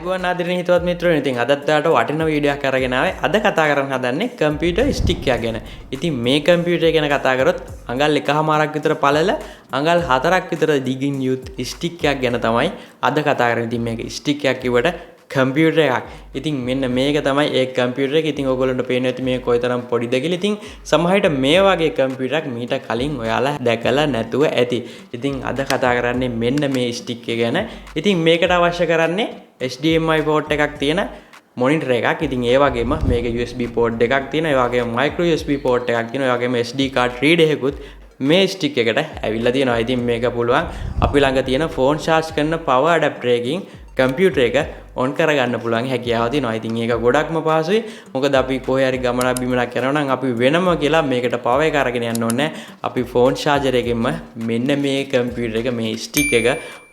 අයිබෝන් ආදරණීය හිතවත් මිත්‍රයෝ ඉතින් අදත් ඔයාලට වටින වීඩියෝ එකක් අරගෙන ආවේ. අද කතා කරන්න හදන්නේ කම්පියුටර් ස්ටික් එක ගැන. ඉතින් මේ කම්පියුටර් ගැන කතා කරොත් අඟල් 1.5ක් විතර පළල අඟල් 4ක් විතර දිගින් යුත් ස්ටික් එකක් ගැන තමයි අද කතා කරන්නේ. ඉතින් මේක ස්ටික් එකක් කිව්වට කම්පියුටර් එකක්. ඉතින් මෙන්න මේක තමයි ඒ කම්පියුටර් එක. ඉතින් ඔයගොල්ලන්ට පේන්නේ නැති මේ කොයිතරම් පොඩිද කියලා. ඉතින් සමහරවිට මේ වගේ කම්පියුටරයක් මීට කලින් ඔයාලා දැකලා නැතුව ඇති. ඉතින් අද කතා කරන්නේ මෙන්න මේ ස්ටික් එක ගැන. ඉතින් මේකට අවශ්‍ය කරන්නේ HDMI port එකක් තියෙන monitor එකක්. ඉතින් ඒ වගේම මේක USB port එකක් තියෙනවා. ඒ වගේම micro USB port එකක් තියෙනවා. ඒ වගේම SD card reader එකකුත් මේ ස්ටික් එකට ඇවිල්ලා තියෙනවා. ඉතින් මේක පුළුවන් අපි ළඟ තියෙන phone charge කරන power adapter එකකින් කම්පියුටර් එක ඔන් කරගන්න පුළුවන් හැකියාව තියෙනවා. ඉතින් ඒක ගොඩක්ම පහසුයි. මොකද අපි කොහේ හරි ගමනක් බිමනක් යනවා නම් අපි වෙනම කියලා මේකට පවර් එක අරගෙන යන්න ඕනේ. අපි ෆෝන් charger එකෙන්ම මෙන්න මේ කම්පියුටර් එක මේ ස්ටික් එක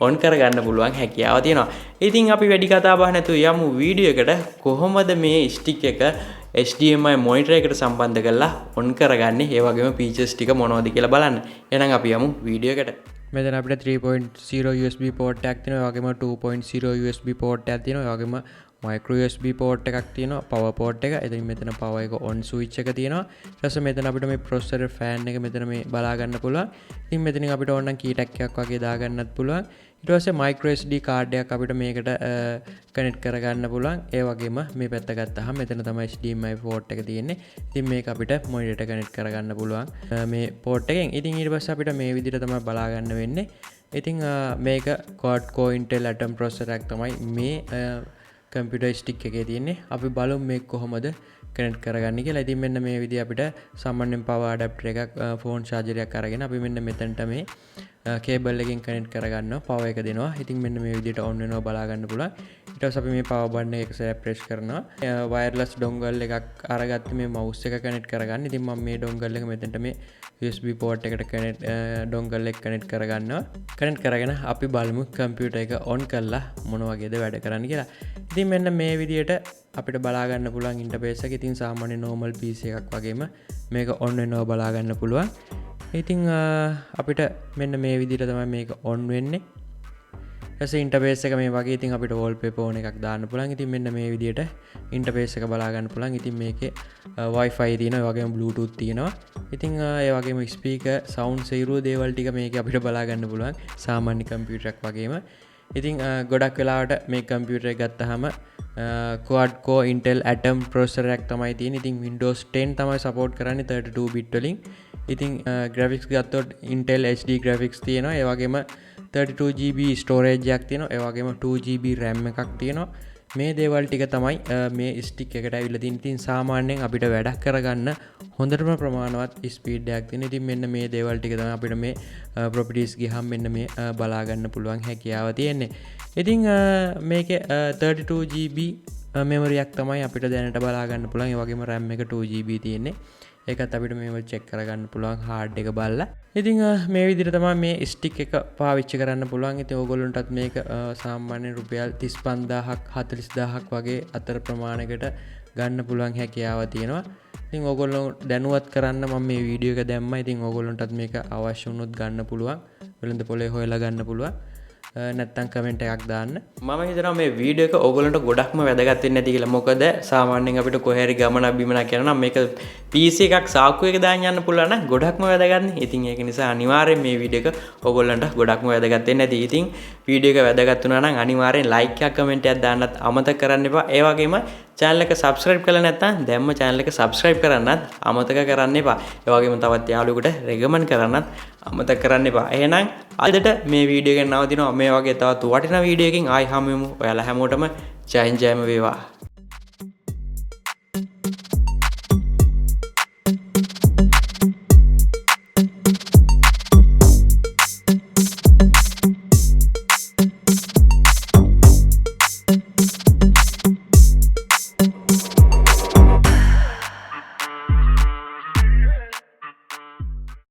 ඔන් කරගන්න පුළුවන් හැකියාව තියෙනවා. ඉතින් අපි වැඩි කතා බහ නැතුව යමු වීඩියෝ එකට කොහොමද මේ ස්ටික් එක HDMI monitor එකට සම්බන්ධ කරලා ඔන් කරගන්නේ. ඒ වගේම features ටික මොනවද කියලා බලන්න. එහෙනම් අපි යමු වීඩියෝ එකට. මෙතන අපිට 3.0 USB port එකක් තියෙනවා. ඒ වගේම 2.0 USB port එකක් තියෙනවා. ඒ වගේම micro USB port එකක් තියෙනවා. power port එක. එතනින් මෙතන power එක on switch එක තියෙනවා. ඊට පස්සේ මෙතන අපිට මේ processor fan එක මෙතන මේ බලා ගන්න පුළුවන්. ඉතින් මෙතනින් අපිට ඕන නම් key tag එකක් වගේ දා ගන්නත් පුළුවන්. ඊට පස්සේ micro SD card එකක් අපිට මේකට connect කරගන්න පුළුවන්. ඒ වගේම මේ පැත්ත ගත්තාම මෙතන තමයි HDMI port එක තියෙන්නේ. ඉතින් මේක අපිට monitor එකට connect කරගන්න පුළුවන් මේ port එකෙන්. ඉතින් ඊට පස්සේ අපිට මේ විදිහට තමයි බලා ගන්න වෙන්නේ. ඉතින් මේක quad core Intel Atom processor එකක් තමයි මේ කම්පියුටර් ස්ටික් එකේ තියෙන්නේ. අපි බලමු මේක කොහොමද කනෙක්ට් කරගන්නේ කියලා. ඉතින් මෙන්න මේ විදිහ අපිට සාමාන්‍යයෙන් power adapter එකක් phone charger එකක් අරගෙන අපි මෙන්න මෙතනට මේ කේබල් එකකින් කනෙක්ට් කරගන්නවා. power එක දෙනවා. ඉතින් මෙන්න මේ විදිහට on වෙනවා බලා ගන්න පුළුවන්. ඊට පස්සේ අපි මේ power button එක සෑප් ප්‍රෙස් කරනවා. wireless dongle එකක් අරගත්ත මේ mouse එක කනෙක්ට් කරගන්න. ඉතින් මම මේ dongle එක මෙතනට මේ USB port එකට කනෙක්ට් dongle එක කනෙක්ට් කරගන්නවා. කනෙක්ට් කරගෙන අපි බලමු කම්පියුටර් එක on කරලා මොන වගේද වැඩ කරන්න කියලා. ඉතින් මෙන්න මේ විදිහට අපිට බලා ගන්න පුළුවන් ඉන්ටර්ෆේස් එක. ඉතින් සාමාන්‍ය normal PC එකක් වගේම මේක on වෙනවා බලා ගන්න පුළුවන්. ඉතින් අපිට මෙන්න මේ විදිහට තමයි මේක on වෙන්නේ. ඊට ඉන්ටර්ෆේස් එක මේ වගේ. ඉතින් අපිට wallpaper ඕන එකක් දාන්න පුළුවන්. ඉතින් මෙන්න මේ විදිහට ඉන්ටර්ෆේස් එක බලා ගන්න පුළුවන්. ඉතින් මේකේ Wi-Fi තියෙනවා. ඒ වගේම Bluetooth තියෙනවා. ඉතින් ඒ වගේම speaker sound සේරුව දේවල් ටික මේකේ අපිට බලා ගන්න පුළුවන්. සාමාන්‍ය කම්පියුටරයක් වගේම. ඉතින් ගොඩක් වෙලාවට මේ කම්පියුටර් එක ගත්තාම quad core Intel Atom processor එකක් තමයි තියෙන්නේ. ඉතින් Windows 10 තමයි support කරන්නේ 32 bit වලින්. ඉතින් graphics ගත්තොත් Intel HD graphics තියෙනවා. ඒ වගේම 32GB storage එකක් තියෙනවා. ඒ වගේම 2GB RAM එකක් තියෙනවා. මේ දේවල් ටික තමයි මේ ස්ටික් එකට ඇවිල්ලා තියෙන්නේ. ඉතින් සාමාන්‍යයෙන් අපිට වැඩක් කරගන්න හොඳටම ප්‍රමාණවත් ස්පීඩ් එකක් තියෙනවා. ඉතින් මෙන්න මේ දේවල් ටික තමයි අපිට මේ properties ගියහම මෙන්න මේ බලා ගන්න පුළුවන් හැකියාව තියෙන්නේ. ඉතින් මේකේ 32GB memory එකක් තමයි අපිට දැනට බලා ගන්න පුළුවන්. ඒ වගේම RAM එක 2GB තියෙන්නේ. ඒකත් අපිට මේව චෙක් කරගන්න පුළුවන් හાર્ඩ් එක බලලා. ඉතින් මේ විදිහට තමයි මේ ස්ටික් එක පාවිච්චි කරන්න පුළුවන්. ඉතින් ඕගොල්ලන්ටත් මේක සාමාන්‍ය රුපියල් 35000ක් 40000ක් වගේ අතර ප්‍රමාණයකට ගන්න පුළුවන් හැකියාව තියෙනවා. ඉතින් ඕගොල්ලෝ දැනුවත් කරන්න මම මේ වීඩියෝ එක දැම්මා. ඉතින් ඕගොල්ලන්ටත් මේක අවශ්‍ය වුණොත් ගන්න පුළුවන්. වෙළඳ පොලේ හොයලා ගන්න පුළුවන්. නැත්තම් කමෙන්ට් එකක් දාන්න. මම හිතනවා මේ වීඩියෝ එක ඕගොල්ලන්ට ගොඩක්ම වැදගත් වෙන්නේ නැති කියලා. මොකද සාමාන්‍යයෙන් අපිට කොහේ හරි ගමනක් බිමනක් යනවා නම් මේක PC එකක් සාක්කු එක දාන්න යන්න පුළුවන් නම් ගොඩක්ම වැදගත්නේ. ඉතින් ඒක නිසා අනිවාර්යෙන් මේ වීඩියෝ එක ඕගොල්ලන්ට ගොඩක්ම වැදගත් වෙන්නේ නැති. ඉතින් වීඩියෝ එක වැදගත් වුණා නම් අනිවාර්යෙන් like එකක් කමෙන්ට් එකක් දාන්නත් අමතක කරන්න එපා. ඒ වගේම channel එක subscribe කරලා නැත්නම් දැම්ම channel එක subscribe කරන්නත් අමතක කරන්න එපා. ඒ වගේම තවත් යාළුවෙකුට recommend කරන්නත් අමතක කරන්න එපා. එහෙනම් අදට මේ වීඩියෝ එක නවතිනවා. මේ වගේ තවත් වටිනා වීඩියෝ එකකින් ආයි හමු වෙමු. ඔයාලා හැමෝටම ජයෙන් ජයම වේවා.